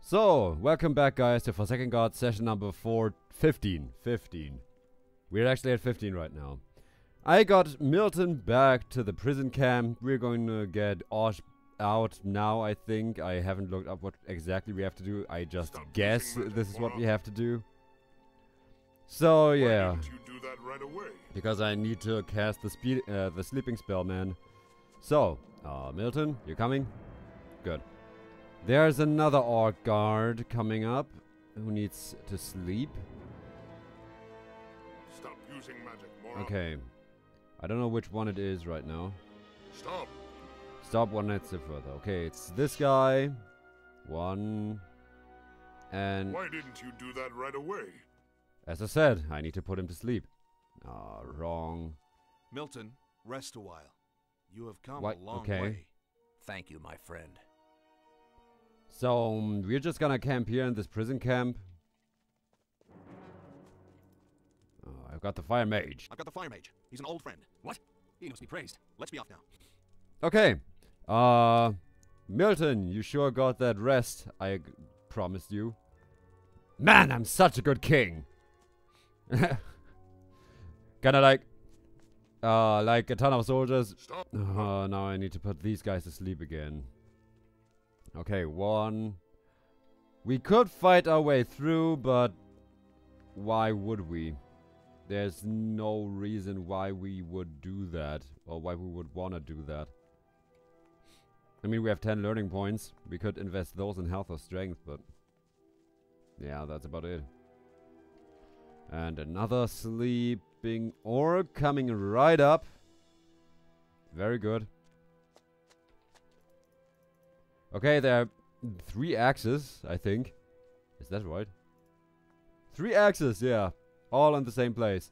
So, welcome back guys to Forsaken God session number 15. We're actually at 15 right now. I got Milton back to the prison camp. We're going to get Osh out now, I think. I haven't looked up what exactly we have to do. I just guess this is what we have to do. So, yeah. Why didn't you do that right away? Because I need to cast the sleeping spell, man. So, Milton, you coming? Good. There's another orc guard coming up who needs to sleep. Stop using magic, moron. Okay. I don't know which one it is right now. Stop. Stop one step further. Okay, it's this guy. One. And Why didn't you do that right away? as I said, I need to put him to sleep. Ah, wrong. Milton, rest a while. You have come What? a long Okay. way. Thank you, my friend. So, we're just gonna camp here in this prison camp. I've got the fire mage. I've got the fire mage. He's an old friend. What? He must be praised. Let's be off now. Okay. Milton, you sure got that rest I promised you. Man, I'm such a good king. Kinda like a ton of soldiers. Stop. Now I need to put these guys to sleep again. Okay, one. We could fight our way through, but why would we? There's no reason why we would do that, or why we would want to do that. I mean, we have 10 learning points. We could invest those in health or strength, but yeah, that's about it. And another sleeping orc coming right up. Very good. Okay, there are 3 axes, I think. Is that right? 3 axes, yeah. All in the same place.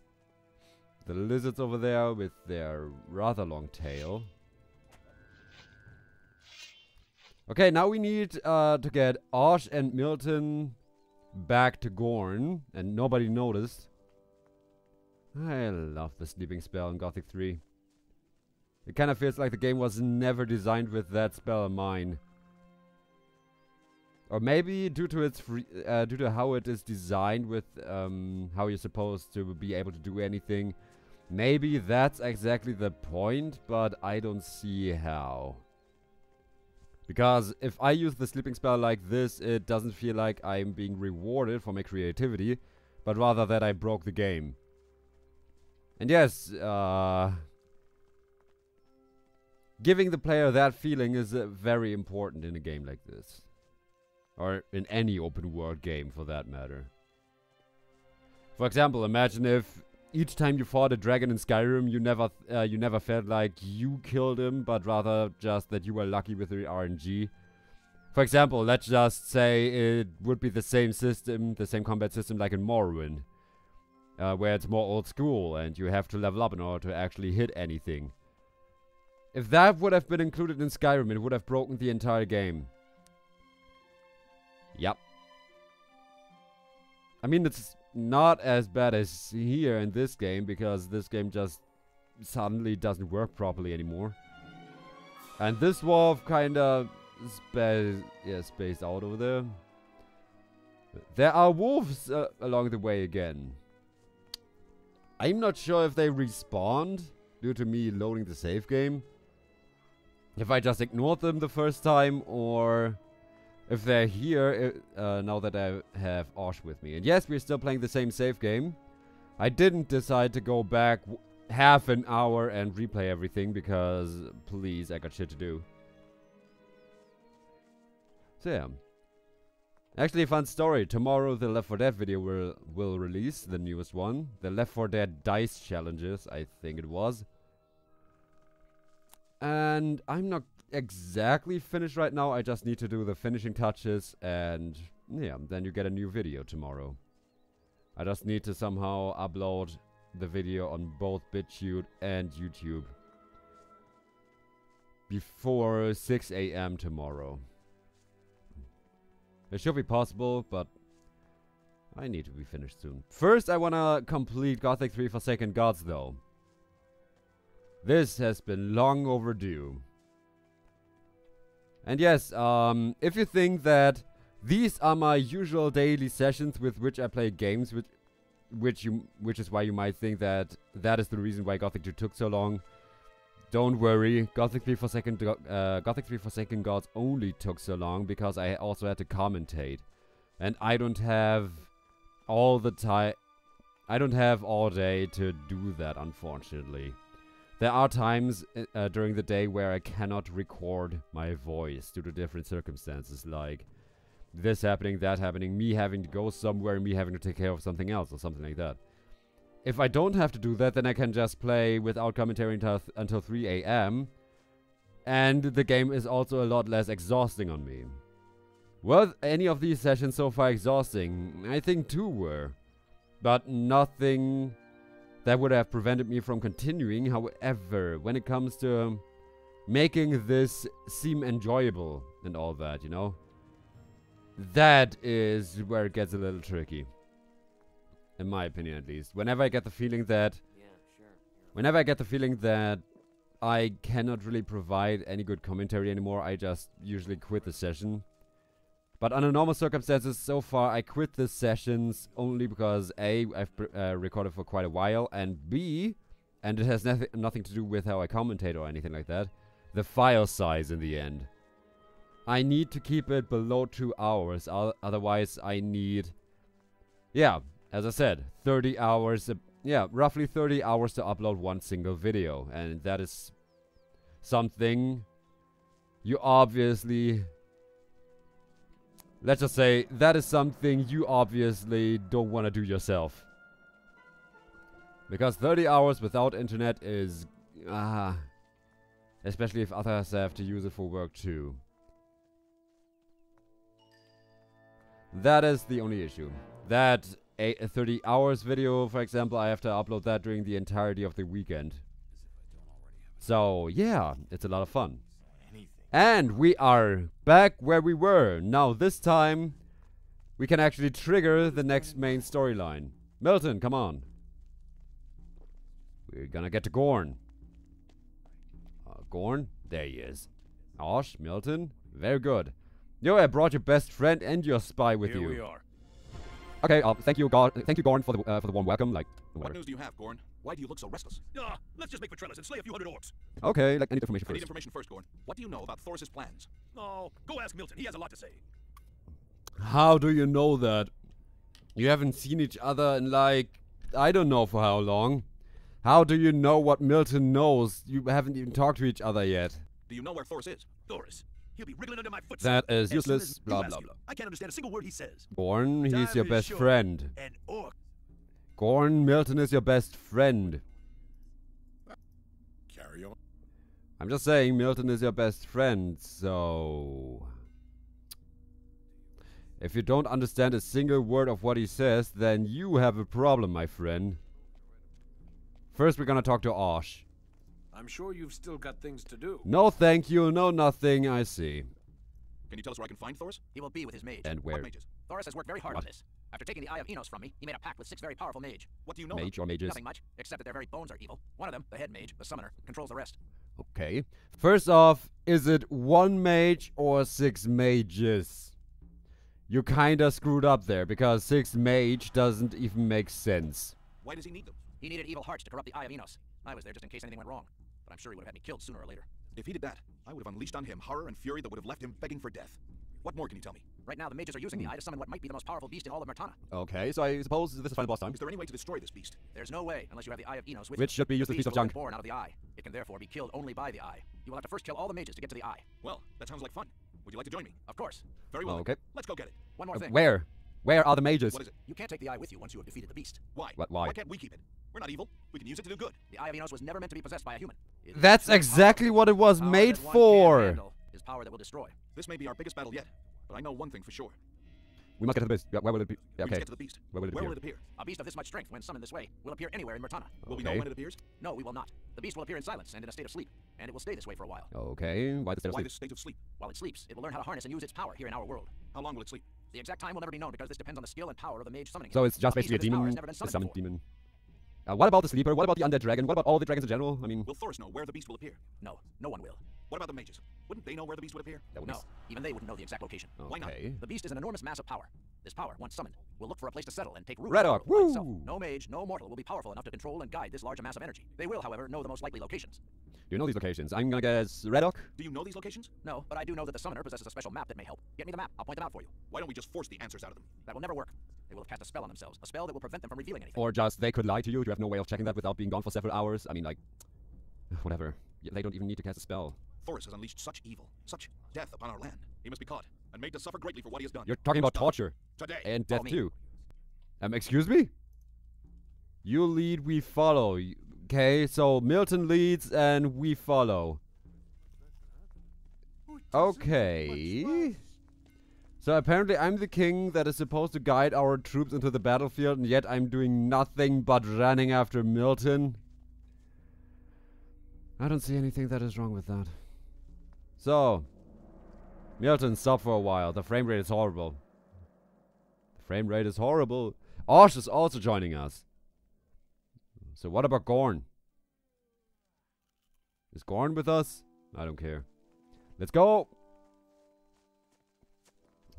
The lizards over there with their rather long tail. Okay, now we need to get Osh and Milton back to Gorn. And nobody noticed. I love the sleeping spell in Gothic 3. It kind of feels like the game was never designed with that spell in mind. Or maybe due to its due to how it is designed with how you're supposed to be able to do anything. Maybe that's exactly the point, but I don't see how. Because if I use the sleeping spell like this, it doesn't feel like I'm being rewarded for my creativity, but rather that I broke the game. And yes, giving the player that feeling is very important in a game like this. Or in any open world game, for that matter. For example, imagine if each time you fought a dragon in Skyrim, you never felt like you killed him, but rather just that you were lucky with the RNG. For example, let's just say it would be the same system, the same combat system like in Morrowind, where it's more old school and you have to level up in order to actually hit anything. If that would have been included in Skyrim, it would have broken the entire game. Yep. I mean, it's not as bad as here in this game, because this game just suddenly doesn't work properly anymore. And this dwarf kinda spaced out over there. There are wolves along the way again. I'm not sure if they respawned due to me loading the save game. If I just ignored them the first time, or if they're here, now that I have Osh with me. And yes, we're still playing the same save game. I didn't decide to go back half an hour and replay everything, because, please, I got shit to do. So yeah. Actually, a fun story. Tomorrow the Left 4 Dead video will release, the newest one. The Left 4 Dead Dice Challenges, I think it was. And I'm not exactly finished right now. I just need to do the finishing touches, and yeah, then you get a new video tomorrow. I just need to somehow upload the video on both BitChute and YouTube before 6 AM tomorrow. It should be possible, but I need to be finished soon. First, I wanna complete Gothic 3 Forsaken Gods though. This has been long overdue. And yes, if you think that These are my usual daily sessions with which I play games, which is why you might think that that is the reason why Gothic 2 took so long. Don't worry, Gothic 3 for Second Gods only took so long because I also had to commentate. And I don't have all the time. I don't have all day to do that, unfortunately. There are times during the day where I cannot record my voice due to different circumstances, like this happening, that happening, me having to go somewhere, me having to take care of something else or something like that. If I don't have to do that, then I can just play without commentary until 3 AM. And the game is also a lot less exhausting on me. Were any of these sessions so far exhausting? I think 2 were. But nothing that would have prevented me from continuing. However, when it comes to making this seem enjoyable and all that, you know, that is where it gets a little tricky. In my opinion, at least. Whenever I get the feeling that I cannot really provide any good commentary anymore, I just usually quit the session. But under normal circumstances, so far, I quit the sessions only because A, I've recorded for quite a while, and B, and it has nothing to do with how I commentate or anything like that, the file size in the end. I need to keep it below 2 hours, otherwise I need, yeah, as I said, 30 hours, roughly 30 hours to upload one single video, and that is something you obviously... Let's just say, that is something you obviously don't want to do yourself. Because 30 hours without internet is... especially if others have to use it for work too. That is the only issue. That a 30 hours video, for example, I have to upload that during the entirety of the weekend. So, yeah, it's a lot of fun. And we are back where we were. Now, this time, we can actually trigger the next main storyline. Milton, come on. We're gonna get to Gorn. Gorn? There he is. Osh, Milton, very good. Yo, I brought your best friend and your spy with you. Here we are. Okay, thank you, Gorn, for the warm welcome. Like, What news do you have, Gorn? Why do you look so restless? Let's just make Petrellus and slay a few hundred orcs. Okay, like, I need information I need first. information first, Gorn. What do you know about Thoris's plans? Oh, go ask Milton. He has a lot to say. How do you know that? You haven't seen each other in, like, I don't know for how long. How do you know what Milton knows? You haven't even talked to each other yet. Do you know where Thoris is? Thoris. He'll be wriggling under my foot. That is as soon useless, as blah, you blah, ask blah. him. I can't understand a single word he says. Gorn, he's Time your is best short. friend. An orc. Gorn, Milton is your best friend. Carry on. I'm just saying, Milton is your best friend, so... If you don't understand a single word of what he says, then you have a problem, my friend. First, we're gonna talk to Osh. I'm sure you've still got things to do. No thank you, no nothing, I see. Can you tell us where I can find Thoris? He will be with his mage. And where? What mages? Thoris has worked very hard What? on this. After taking the Eye of Enos from me, he made a pact with 6 very powerful mage. What do you know? Mage or mages? Nothing much, except that their very bones are evil. One of them, the head mage, the summoner, controls the rest. Okay. First off, is it 1 mage or 6 mages? You kinda screwed up there, because 6 mage doesn't even make sense. Why does he need them? He needed evil hearts to corrupt the Eye of Enos. I was there just in case anything went wrong. But I'm sure he would have had me killed sooner or later. If he did that, I would have unleashed on him horror and fury that would have left him begging for death. What more can you tell me? Right now, the mages are using the Eye to summon what might be the most powerful beast in all of Mertana. Okay, so I suppose this is final boss time. Is there any way to destroy this beast? There's no way unless you have the Eye of Enos with Which should be you. used The as a piece of will be junk. born out of the Eye. It can therefore be killed only by the Eye. You will have to first kill all the mages to get to the Eye. Well, that sounds like fun. Would you like to join me? Of course. Very well. Okay. Let's go get it. One more thing. Where? Where are the mages? What is it? You can't take the Eye with you once you have defeated the beast. Why? Why? Why can't we keep it? We're not evil. We can use it to do good. The Eye of Enos was never meant to be possessed by a human. It is That's pure exactly what it was power made that one can't for. handle is power that will destroy. This may be our biggest battle yet, but I know one thing for sure. We must get to the beast. Yeah, where will it be? Yeah, We must okay. get to the beast. Where will it appear? appear? A beast of this much strength, when summoned this way, will appear anywhere in Mertana. Will we know Okay. when it appears? No, we will not. The beast will appear in silence and in a state of sleep, and it will stay this way for a while. Okay, why the state of Why sleep? this state of sleep? While it sleeps, it will learn how to harness and use its power here in our world. How long will it sleep? The exact time will never be known because this depends on the skill and power of the mage summoning So him. it's just A beast basically a of this power demon, has never been a summoned summoned before. demon. What about the sleeper? What about the undead dragon? What about all the dragons in general? I mean, Will Thoris know where the beast will appear? No, no one will. What about the mages? Wouldn't they know where the beast would appear? That would No, even they wouldn't know the exact location. Why not? Okay. The beast is an enormous mass of power. This power, once summoned, will look for a place to settle and take root. Red in the Hawk, world by itself. woo! No mage, no mortal will be powerful enough to control and guide this large mass of energy. They will, however, know the most likely locations. Do you know these locations? I'm gonna guess Red Hawk. Do you know these locations? No, but I do know that the summoner possesses a special map that may help. Get me the map. I'll point them out for you. Why don't we just force the answers out of them? That will never work. They will have cast a spell on themselves. A spell that will prevent them from revealing anything. Or just they could lie to you. You have no way of checking that without being gone for several hours. I mean, like, whatever. They don't even need to cast a spell. Thoris has unleashed such evil, such death upon our land. He must be caught and made to suffer greatly for what he has done. You're talking about Stop. torture Today. and Follow death me. too. Excuse me? You lead, we follow. Okay, so Milton leads and we follow. Okay. So apparently I'm the king that is supposed to guide our troops into the battlefield, and yet I'm doing nothing but running after Milton. I don't see anything that is wrong with that. So, Milton, stop for a while. The frame rate is horrible. The frame rate is horrible. Osh is also joining us. So what about Gorn? Is Gorn with us? I don't care. Let's go!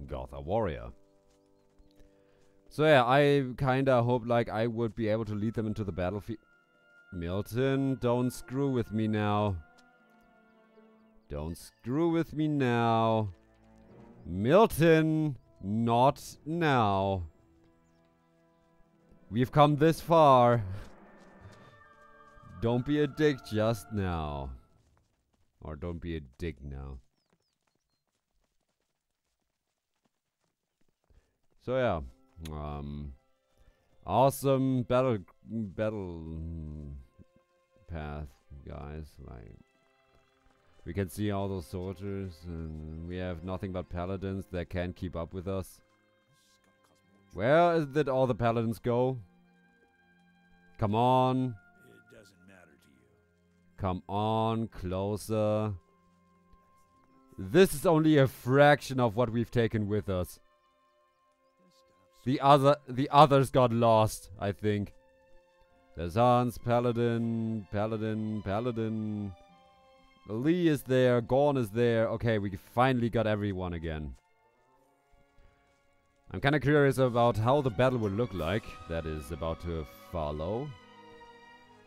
Gothic warrior. So yeah, I kinda hoped like I would be able to lead them into the battlefield. Milton, don't screw with me now. Don't screw with me now. Milton, not now. We've come this far. Don't be a dick just now. Or don't be a dick now. So yeah. Awesome battle path, guys. Like, we can see all those soldiers, and we have nothing but paladins that can't keep up with us. Where did all the paladins go? Come on. It doesn't matter to you. Come on, closer. This is only a fraction of what we've taken with us. The others got lost, I think. There's Hans, Paladin. Lee is there, Gorn is there. Okay, we finally got everyone again. I'm kinda curious about how the battle will look like. That is about to follow.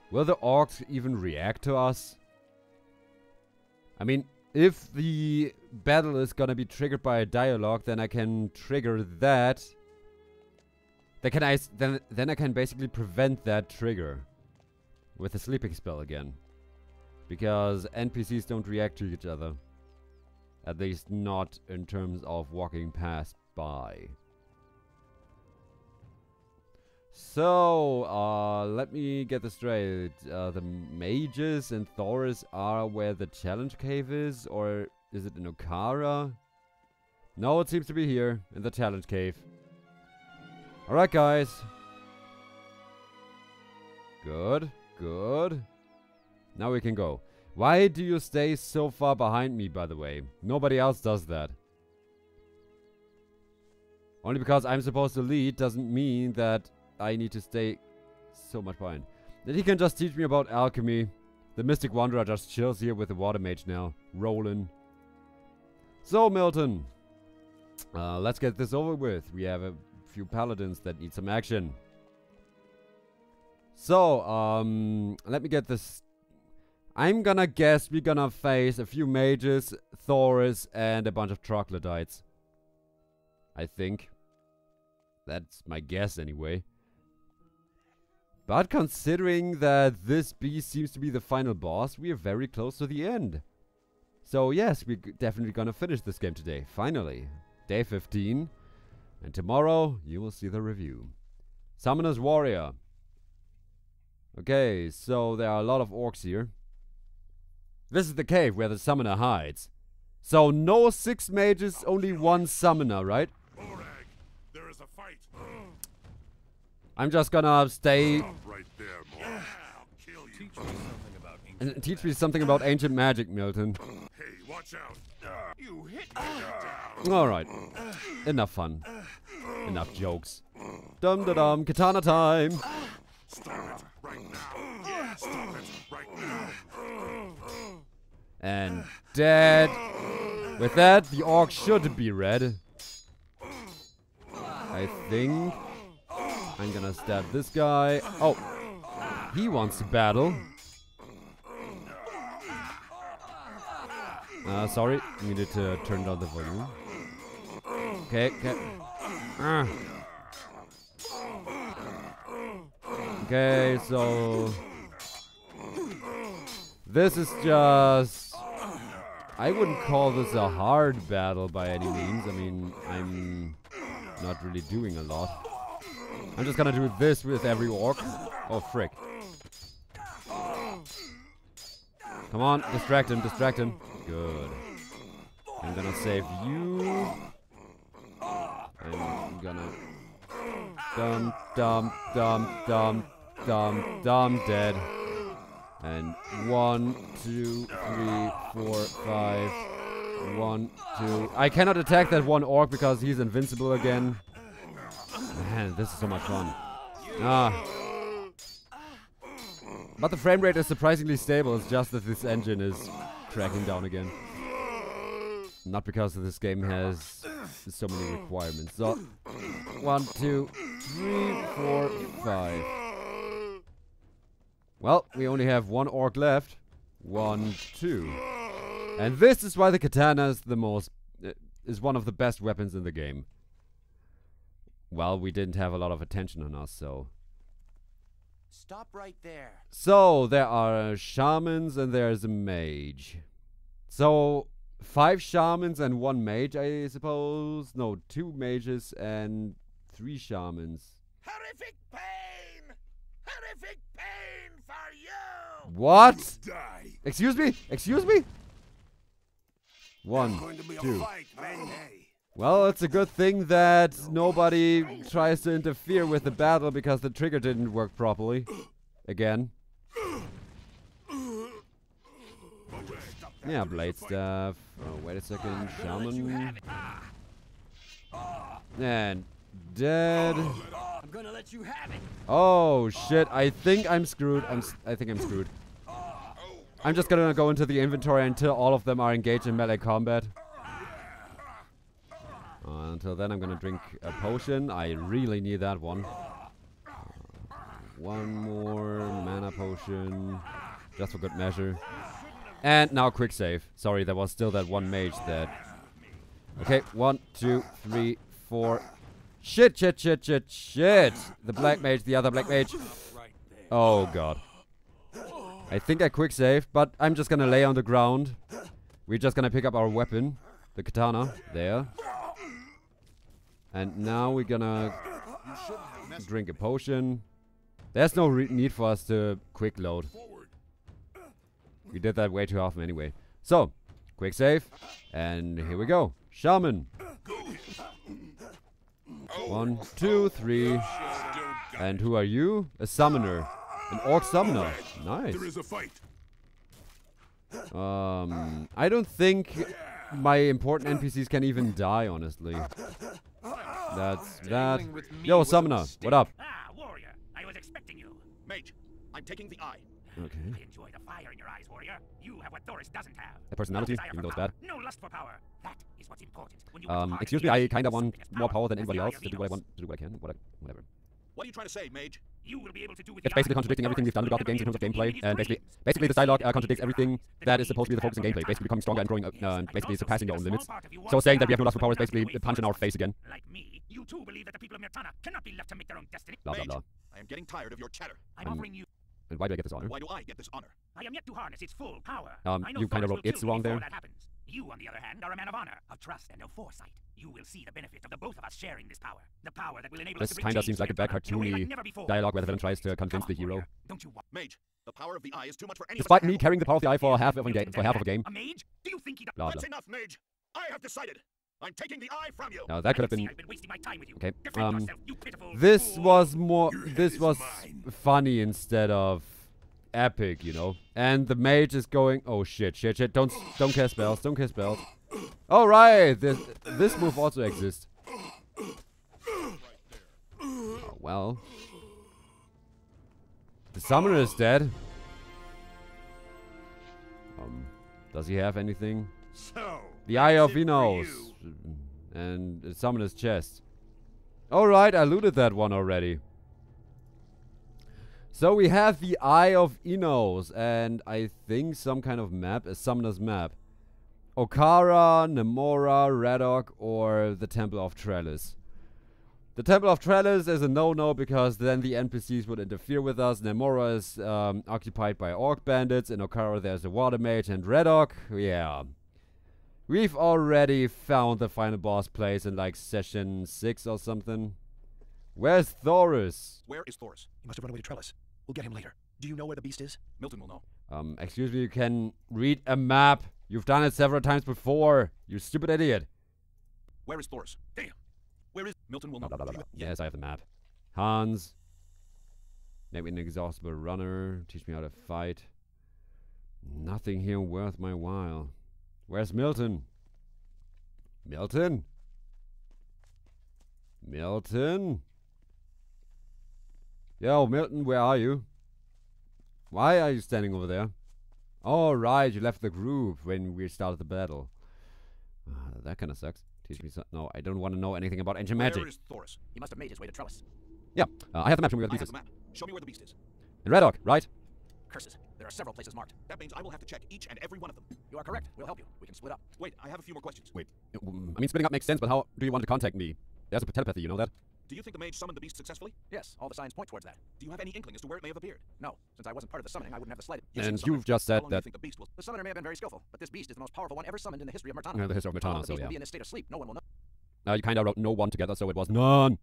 Will the orcs even react to us? I mean, if the battle is gonna be triggered by a dialogue, then I can trigger that. Then I can basically prevent that trigger with a sleeping spell again. Because NPCs don't react to each other. At least not in terms of walking past by. So, let me get this straight. The mages and Thoris are where the challenge cave is? Or is it in Okara? No, it seems to be here, in the challenge cave. Alright, guys. Good, good. Now we can go. Why do you stay so far behind me, by the way? Nobody else does that. Only because I'm supposed to lead doesn't mean that I need to stay so much behind. Then he can just teach me about alchemy. The Mystic Wanderer just chills here with the Water Mage now. Rolling. So, Milton. Let's get this over with. We have a few paladins that need some action. So, let me get this. I'm gonna guess we're gonna face a few mages, Thoris, and a bunch of troglodytes. I think. That's my guess anyway. But considering that this beast seems to be the final boss, we are very close to the end. So yes, we're definitely gonna finish this game today. Finally. Day 15. And tomorrow, you will see the review. Summoner's Warrior. Okay, so there are a lot of orcs here. This is the cave where the summoner hides. So no 6 mages, only 1 summoner, right? Borag, there is a fight. I'm just gonna stay Right there, boy. I'll kill you. and teach me something about ancient magic, Milton. Hey, watch out. You hit me down. Alright. Enough fun. Enough jokes. Dum da dum, katana time. Stop it right now. Stop it right now. And dead. With that, the orc should be red. I think. I'm gonna stab this guy. Oh. He wants to battle. Sorry. Needed to turn down the volume. Okay, okay. Okay, so... This is just... I wouldn't call this a hard battle by any means. I mean, I'm not really doing a lot. I'm just gonna do this with every orc. Oh, frick. Come on, distract him, distract him. Good. I'm gonna save you. I'm gonna... dead. And 1, 2, 3, 4, 5. 1, 2. I cannot attack that one orc because he's invincible again. Man, this is so much fun. But the frame rate is surprisingly stable. It's just that this engine is cracking down again. Not because this game has so many requirements. So, 1, 2, 3, 4, 5. Well, we only have one orc left. 1, 2. And this is why the katana is is one of the best weapons in the game. Well, we didn't have a lot of attention on us, so... Stop right there. So, there are shamans and there's a mage. So, 5 shamans and 1 mage, I suppose. No, 2 mages and 3 shamans. Horrific pain! Horrific pain for you! What? Die. Excuse me? Excuse me? 1, Going to be a 2. fight, man. Hey. Well, it's a good thing that nobody tries to interfere with the battle because the trigger didn't work properly. Again. Yeah, blade staff. Oh, wait a second. Shaman. And dead. I'm gonna let you have it. Oh shit! I think I'm screwed. I think I'm screwed. I'm just gonna go into the inventory until all of them are engaged in melee combat. Until then, I'm gonna drink a potion. I really need that one. One more mana potion, just for good measure. And now quick save. Sorry, there was still that one mage that... Okay, 1, 2, 3, 4... Shit, shit, shit, shit, shit! The black mage, the other black mage. Oh god. I think I quick saved, but I'm just gonna lay on the ground. We're just gonna pick up our weapon. The katana. There. And now we're gonna drink a potion. There's no need for us to quick load. We did that way too often anyway. So, quick save. And here we go. Shaman. 1, 2, 3. And who are you? A summoner. An orc summoner. Nice. There is a fight. I don't think my important NPCs can even die, honestly. That's that. Yo, summoner, what up? Ah, warrior. I was expecting you. Mage, I'm taking the eye. Okay. I enjoy the fire in your eyes, warrior. You have what Thoris doesn't have. A personality, No desire even though it's for bad. power, no lust for power. That is what's important. When you work hard Excuse to me, I achieve kinda want something as more power than powerful anybody as else the to do what I Eye of want, to do what I can, whatever. What are you trying to say, Mage? You will be able to do with It's the basically eye contradicting what everything we've done in the Thoris Gothic games in terms of will never gameplay, be able and to do with basically his this dialogue brains. contradicts everything that is supposed to be the focus in gameplay, basically becoming stronger and growing, basically surpassing your own limits. So saying that we have no lust for power is basically a punch in our face again. Like me, you too believe that the people of Mirtana cannot be left to make their own destiny. Blah blah Mage, blah. I am getting tired of your chatter. I'm offering you. And why do I get this honor? Why do I get this honor? I am yet to harness its full power. You kinda wrote it's wrong there. That happens. You, on the other hand, are a man of honor, of trust, and of foresight. You will see the benefit of the both of us sharing this power. The power that will enable us This to bring kinda change seems to like a bad Mirtana in a way like cartoony never before. dialogue where the villain tries to convince the Come on, hero. warrior. Don't you want Mage, the power of the eye is too much for any Despite of us me to carrying the power of the eye for half of a game, a mage? Do you think he does? Blah blah. That's enough, Mage. I have decided. I'm taking the eye from you. Now that could have been I've been wasting my time with you. okay. Defend yourself, you pitiful This fool. was more. Your head This is was mine. funny instead of epic, you know. And the mage is going. Oh shit, shit, shit! Don't cast spells. Don't cast spells. All right, this move also exists. Oh, well, the summoner is dead. Does he have anything? So, The Eye that's of it for Enos. you. And it's some in his chest. Alright, I looted that one already. So we have the Eye of Enos, and I think some kind of map, a summoner's map. Okara, Nemora, Radok, or the Temple of Trellis. The Temple of Trellis is a no-no because then the NPCs would interfere with us. Nemora is occupied by orc bandits. In Okara there's a water mage, and Radok, yeah. We've already found the final boss place in like session 6 or something. Where's Thorus? Where is Thorus? He must have run away to Trellis. We'll get him later. Do you know where the beast is? Milton will know. Excuse me, you can read a map. You've done it several times before, you stupid idiot. Where is Thorus? Damn. Where is Milton will know. Yes, I have the map. Hans. Make me an inexhaustible runner. Teach me how to fight. Nothing here worth my while. Where's Milton? Milton? Milton? Yo, Milton, where are you? Why are you standing over there? Oh, right, you left the group when we started the battle. That kind of sucks. Teach me no, I don't want to know anything about ancient magic. Where is Thorus? He must have made his way to Trellis. Yeah, I have the map. Show me where the I beast have is. the map. Show me where the beast is. In Radok, right? Curses. There are several places marked. That means I will have to check each and every one of them. You are correct. We'll help you. We can split up. Wait, I have a few more questions. Wait, I mean, splitting up makes sense, but how do you want to contact me? There's a telepathy, you know that? Do you think the mage summoned the beast successfully? Yes, all the signs point towards that. Do you have any inkling as to where it may have appeared? No, since I wasn't part of the summoning, I wouldn't have the slightest. Yes, And summoner. you've just How said long do you that think the beast will... The summoner may have been very skillful, but this beast is the most powerful one ever summoned in the history of Murtana. the history of How long Murtana, the so beast yeah. will be in a state of sleep, no one will know. You kind of wrote no one together, so it was none.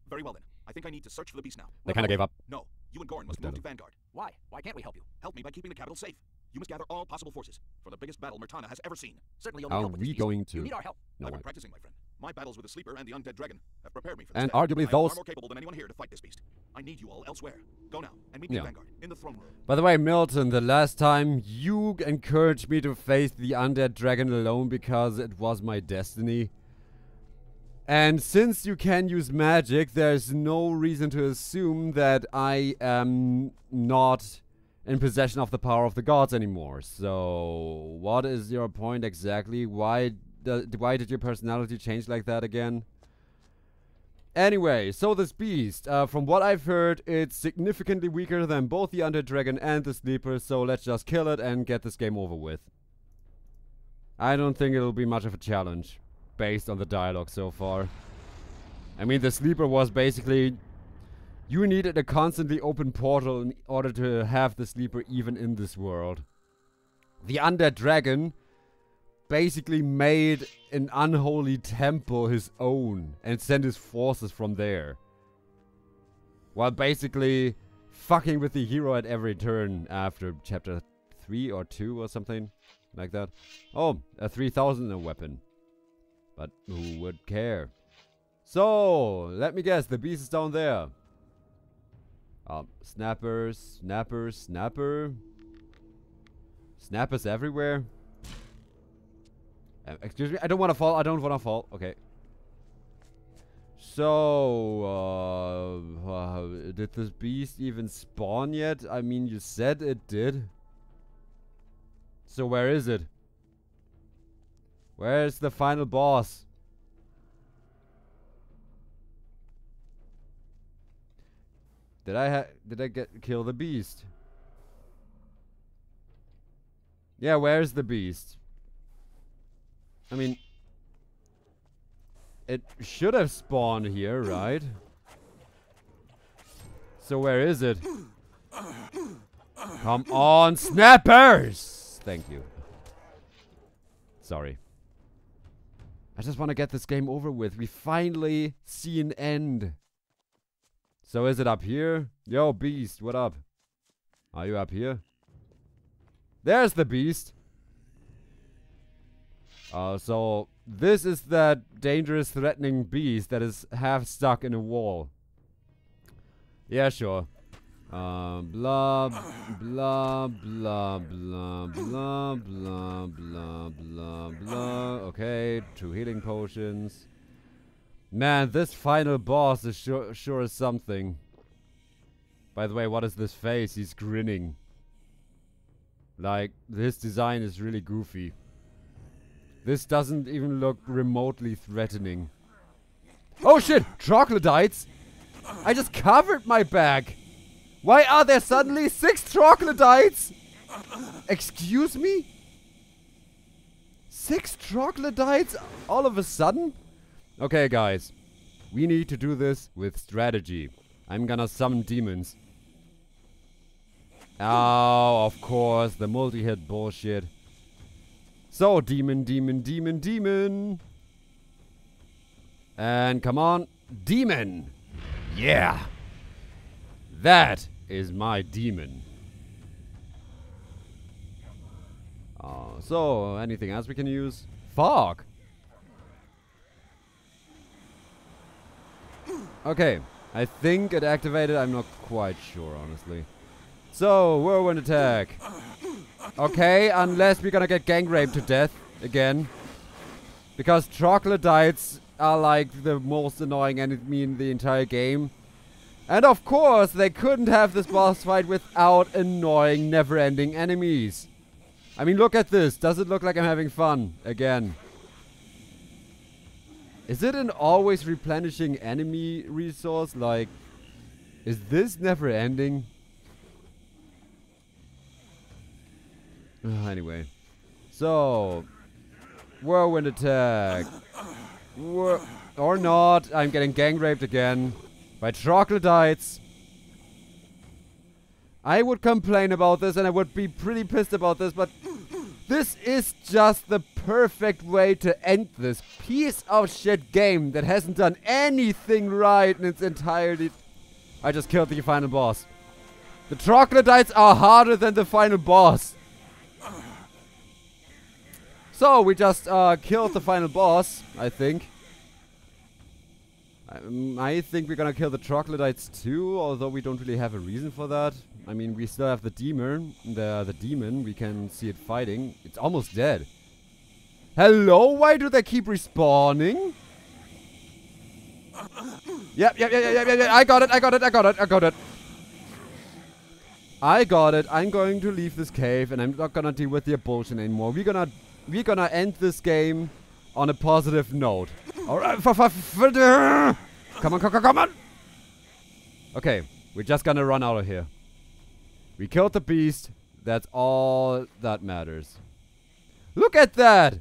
Very well then. I think I need to search for the beast now. They kind of gave up. No, you and Gorn must move to Vengard. Why? Why can't we help you? Help me by keeping the capital safe. You must gather all possible forces for the biggest battle Murtana has ever seen. Certainly you'll need Are help with this we beast. going to? You need our help. No, I've been I- practicing, my friend. My battles with the Sleeper and the Undead Dragon have prepared me for this And day. arguably I am those- far more capable than anyone here to fight this beast. I need you all elsewhere. Go now and meet me Yeah. in Vengard, in the throne room. By the way, Milton, the last time you encouraged me to face the undead dragon alone because it was my destiny. And since you can use magic, there's no reason to assume that I am not in possession of the power of the gods anymore. So, what is your point exactly? Why did your personality change like that again? Anyway, so this beast, from what I've heard, it's significantly weaker than both the Undead Dragon and the Sleeper, so let's just kill it and get this game over with. I don't think it'll be much of a challenge, based on the dialogue so far. I mean, the Sleeper was basically... You needed a constantly open portal in order to have the Sleeper even in this world. The Undead Dragon basically made an unholy temple his own and sent his forces from there. While basically fucking with the hero at every turn after chapter 3 or 2 or something like that. Oh, a 3000 weapon. But who would care? So, let me guess, the beast is down there. Snappers, snappers, snapper. Snappers everywhere. Excuse me, I don't want to fall, I don't want to fall. Okay. So, did this beast even spawn yet? I mean, you said it did. So where is it? Where's the final boss? Did I kill the beast? Yeah, where's the beast? I mean, it should have spawned here, right? So where is it? Come on, snappers! Thank you. Sorry. I just want to get this game over with. We finally see an end. So is it up here? Yo, beast, what up? Are you up here? There's the beast. So this is that dangerous, threatening beast that is half stuck in a wall. Yeah, sure. Blah, blah, blah, blah, blah, blah, blah, blah, blah. Okay, 2 healing potions. Man, this final boss is sure is something. By the way, what is this face? He's grinning. Like, this design is really goofy. This doesn't even look remotely threatening. Oh shit! Troglodytes! I just covered my back! Why are there suddenly 6 troglodytes? Excuse me? 6 troglodytes all of a sudden? Okay, guys. We need to do this with strategy. I'm gonna summon demons. Oh, of course, the multi-hit bullshit. So, demon, demon, demon, demon. And come on, demon. Yeah. That is my demon. So, anything else we can use? Fog. Okay, I think it activated. I'm not quite sure, honestly. So, whirlwind attack. Okay, unless we're gonna get gang raped to death again. Because troglodytes are like the most annoying enemy in the entire game. And of course, they couldn't have this boss fight without annoying, never-ending enemies. I mean, look at this. Does it look like I'm having fun? Again. Is it an always replenishing enemy resource? Like, is this never-ending? Anyway. So, whirlwind attack. Or not. I'm getting gang raped again. By troglodytes. I would complain about this and I would be pretty pissed about this, but this is just the perfect way to end this piece of shit game that hasn't done anything right in its entirety. I just killed the final boss. The troglodytes are harder than the final boss. So, we just killed the final boss, I think. I think we're gonna kill the troglodytes too, although we don't really have a reason for that. I mean, we still have the demon. The demon, we can see it fighting. It's almost dead. Hello? Why do they keep respawning? Yep. I got it. I'm going to leave this cave and I'm not gonna deal with their bullshit anymore. We're gonna end this game on a positive note. Alright, come on! Okay, we're just gonna run out of here. We killed the beast. That's all that matters. Look at that!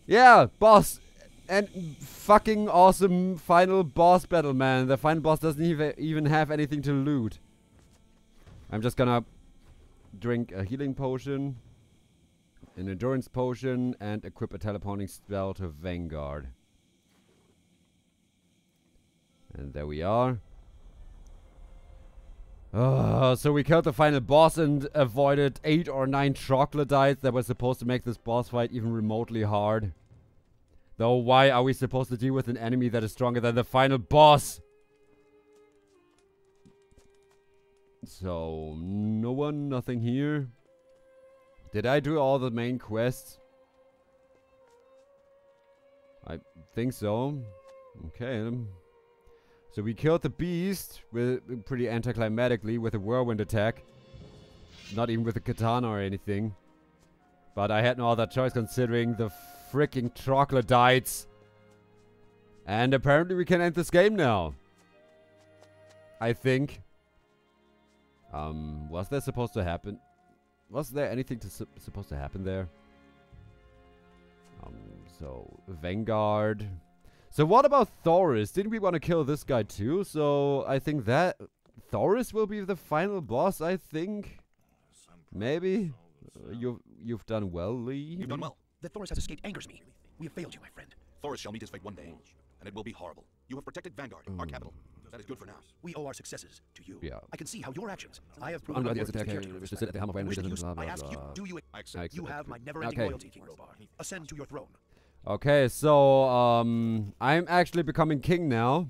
Yeah, boss. And fucking awesome final boss battle, man. The final boss doesn't even have anything to loot. I'm just gonna drink a healing potion, an endurance potion, and equip a teleporting spell to Vengard. And there we are. So we killed the final boss and avoided 8 or 9 troglodytes that were supposed to make this boss fight even remotely hard. Though why are we supposed to deal with an enemy that is stronger than the final boss? So, no one, nothing here. Did I do all the main quests? I think so. Okay. So we killed the beast with pretty anticlimactically with a whirlwind attack. Not even with a katana or anything. But I had no other choice considering the freaking troglodytes. And apparently we can end this game now. I think. Was there supposed to happen? Was there anything supposed to happen there? So, Vengard. So what about Thoris? Didn't we want to kill this guy too? So, I think that Thoris will be the final boss, I think. Maybe? You've done well, Lee. You've done well. That Thoris has escaped angers me. We have failed you, my friend. Thoris shall meet his fate one day, and it will be horrible. You have protected Vengard, our capital. That is good for now. We owe our successes to you. Yeah. I can see how your actions. I have proven my worth to security. I ask you, do you accept? You have my never-ending loyalty, King Robar. Ascend to your throne. Okay, so I'm actually becoming king now.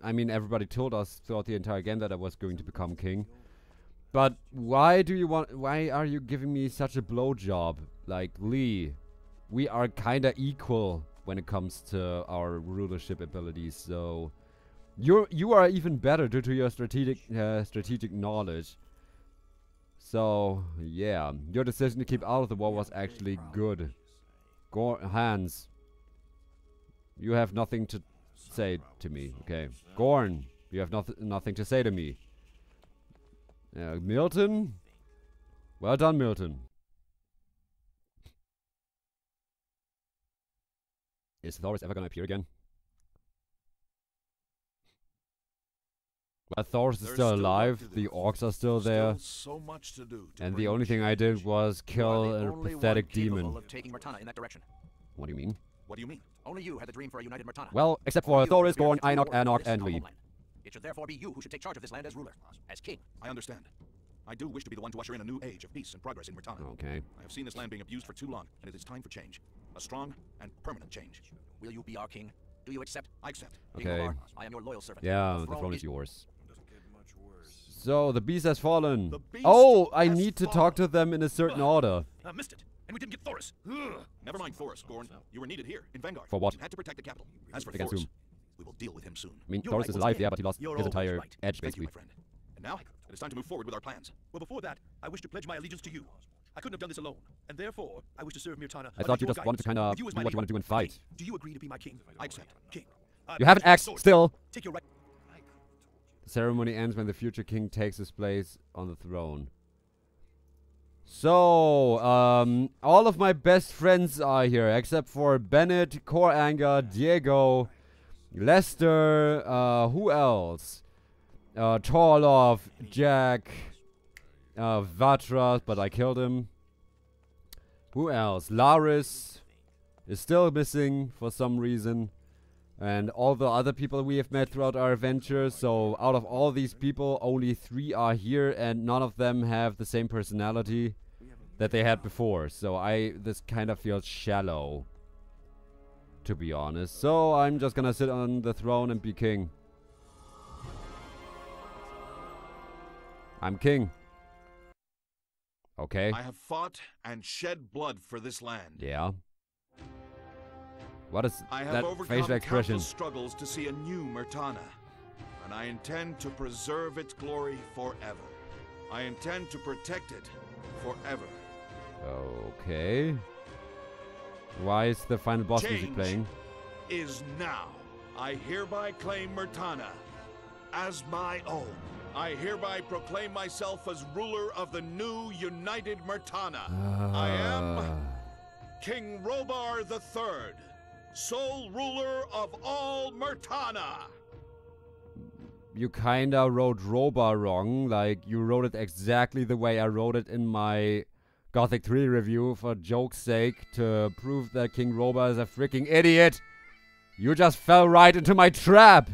I mean, everybody told us throughout the entire game that I was going to become king. But why are you giving me such a blowjob? Like, Lee, we are kinda equal when it comes to our rulership abilities, so you are even better due to your strategic knowledge. So, yeah. Your decision to keep out of the war was actually good. Hans. You have nothing to say to me, okay. Gorn. You have nothing to say to me. Milton? Well done, Milton. Is Thoris ever gonna appear again? Well, Thoris is still alive, the orcs are still there, So much to do and the only thing I did was kill a pathetic demon. Of taking Myrtana in that direction. What do you mean? What do you mean? Only you had the dream for a united Myrtana. Well, except for Thoris, Gorn, Einok, Anok, and Lee. It should therefore be you who should take charge of this land as ruler, as king. I understand. I do wish to be the one to usher in a new age of peace and progress in Myrtana. Okay. I have seen this land being abused for too long, and it is time for change. A strong and permanent change. Will you be our king? Do you accept? I accept. Okay. I am your loyal servant. Yeah, the throne is yours. Doesn't get much worse. So, the beast has fallen. The beast Oh, I has need to fallen. talk to them in a certain order. I missed it, and we didn't get Thoris. Ugh. Never mind Thoris, Gorn. You were needed here, in Vengard. For what? You had to protect the capital. As for Against Thoris, whom? we will deal with him soon. I mean, You're Thoris right is once alive, again. yeah, but he lost You're his always entire right. edge, Thank you, basically. my friend. And now, it is time to move forward with our plans. Well, before that, I wish to pledge my allegiance to you. I couldn't have done this alone, and therefore, I wish to serve Myrtana. I thought you just wanted to kind of do what you want to do and fight. King, do you agree to be my king? I accept. King. You have an axe, still. Take your right. The ceremony ends when the future king takes his place on the throne. So, all of my best friends are here, except for Bennett, Koranga, Diego, Lester, who else? Torlov, Jack, Vatra, but I killed him. Who else? Laris is still missing for some reason. And all the other people we have met throughout our adventure. So out of all these people, only 3 are here, and none of them have the same personality that they had before. So this kind of feels shallow, to be honest. So I'm just gonna sit on the throne and be king. I'm king. Okay. I have fought and shed blood for this land. Yeah. What is I have that overcome facial expression? countless struggles to see a new Myrtana, and I intend to preserve its glory forever. I intend to protect it forever. Okay. Why is the final boss music Change playing? is now. I hereby claim Myrtana as my own. I hereby proclaim myself as ruler of the new united Myrtana. I am King Robar III, sole ruler of all Myrtana. You kinda wrote Roba wrong. Like, you wrote it exactly the way I wrote it in my Gothic 3 review for joke's sake, to prove that King Roba is a freaking idiot. You just fell right into my trap.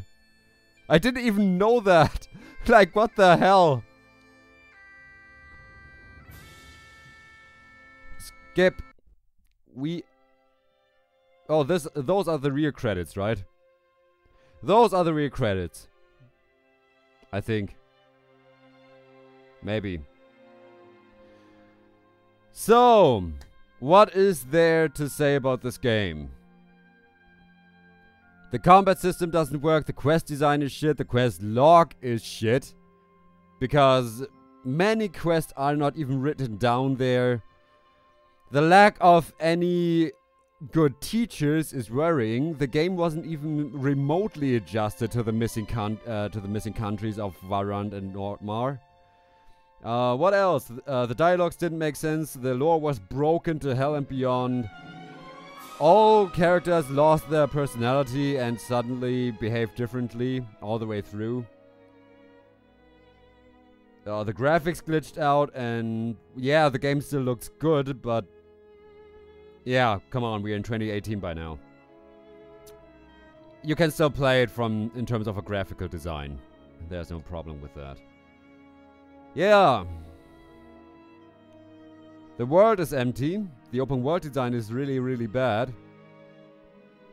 I didn't even know that. Like, what the hell? Skip. Oh, those are the real credits, right? Those are the real credits. I think. Maybe. So, what is there to say about this game? The combat system doesn't work, the quest design is shit, the quest log is shit. Because many quests are not even written down there. The lack of any good teachers is worrying. The game wasn't even remotely adjusted to the missing countries of Varand and Nordmar. What else? The dialogues didn't make sense. The lore was broken to hell and beyond. All characters lost their personality and suddenly behaved differently all the way through. The graphics glitched out, and yeah, the game still looks good, but yeah, come on, we're in 2018 by now. You can still play it in terms of a graphical design. There's no problem with that. Yeah. The world is empty. The open world design is really, really bad.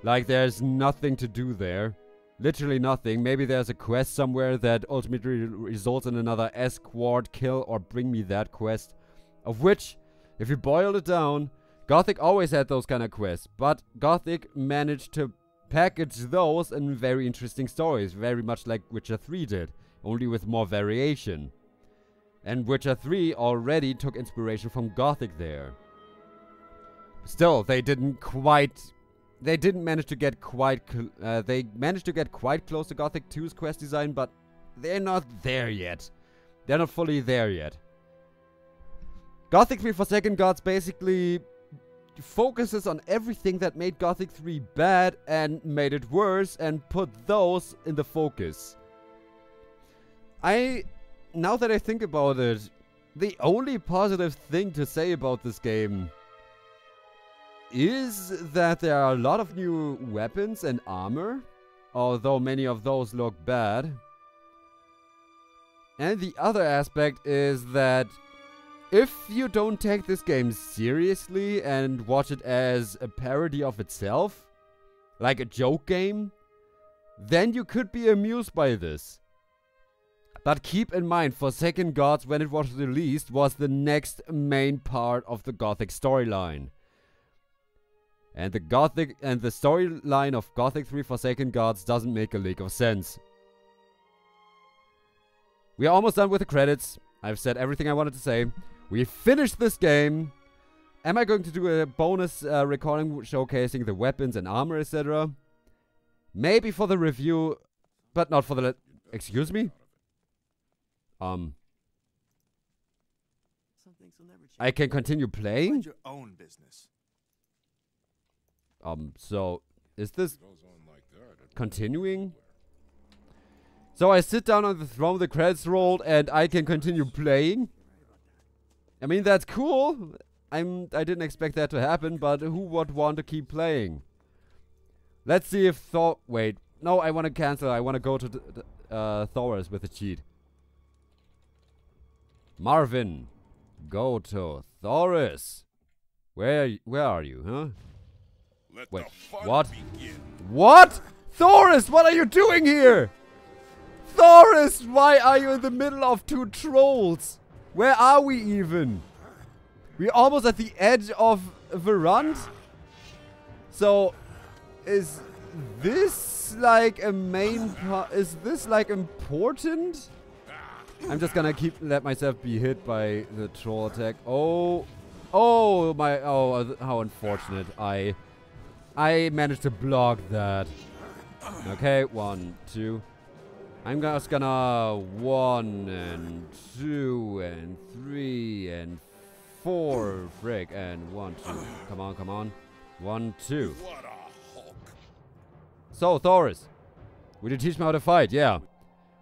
Like, there's nothing to do there. Literally nothing. Maybe there's a quest somewhere that ultimately results in another escort kill or bring me that quest. Of which, if you boil it down, Gothic always had those kind of quests. But Gothic managed to package those in very interesting stories. Very much like Witcher 3 did. Only with more variation. And Witcher 3 already took inspiration from Gothic there. Still, they didn't manage to get quite they managed to get quite close to Gothic 2's quest design, but they're not there yet. They're not fully there yet. Gothic 3 Forsaken Gods basically focuses on everything that made Gothic 3 bad and made it worse and put those in the focus. Now that I think about it, the only positive thing to say about this game is that there are a lot of new weapons and armor, although many of those look bad. And the other aspect is that if you don't take this game seriously and watch it as a parody of itself, like a joke game, then you could be amused by this. But keep in mind, Forsaken Gods, when it was released, was the next main part of the Gothic storyline. And the storyline of Gothic 3 Forsaken Gods doesn't make a lick of sense. We are almost done with the credits. I've said everything I wanted to say. We finished this game. Am I going to do a bonus recording showcasing the weapons and armor, etc.? Maybe for the review, but not for the... Excuse me? I can continue playing? Mind your own business. So, is this continuing? So I sit down on the throne, the credits rolled, and I can continue playing? I mean, that's cool. I didn't expect that to happen, but who would want to keep playing? Let's see if wait. No, I want to cancel. I want to go to Thoris with a cheat. Marvin, go to Thoris. Where are you, huh? Wait, what? What? Thoris, what are you doing here? Thoris, why are you in the middle of two trolls? Where are we even? We're almost at the edge of Vengard. So, is this like a main part? Is this like important? I'm just gonna let myself be hit by the troll attack. Oh, how unfortunate. I managed to block that. Okay, 1, 2. I'm just gonna 1 and 2 and 3 and 4. Frick, and 1, 2. Come on. 1, 2. So, Thoris, would you teach me how to fight? Yeah.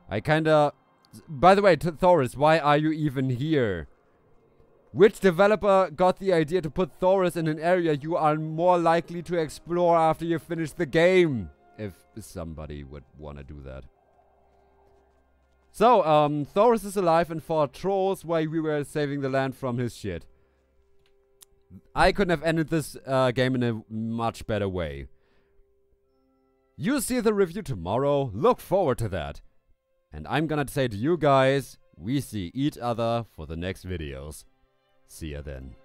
I kinda... By the way, Thoris, why are you even here? Which developer got the idea to put Thoris in an area you are more likely to explore after you finish the game? If somebody would want to do that. So, Thoris is alive and fought trolls while we were saving the land from his shit. I couldn't have ended this game in a much better way. You'll see the review tomorrow. Look forward to that. And I'm gonna say to you guys, we see each other for the next videos. See ya then.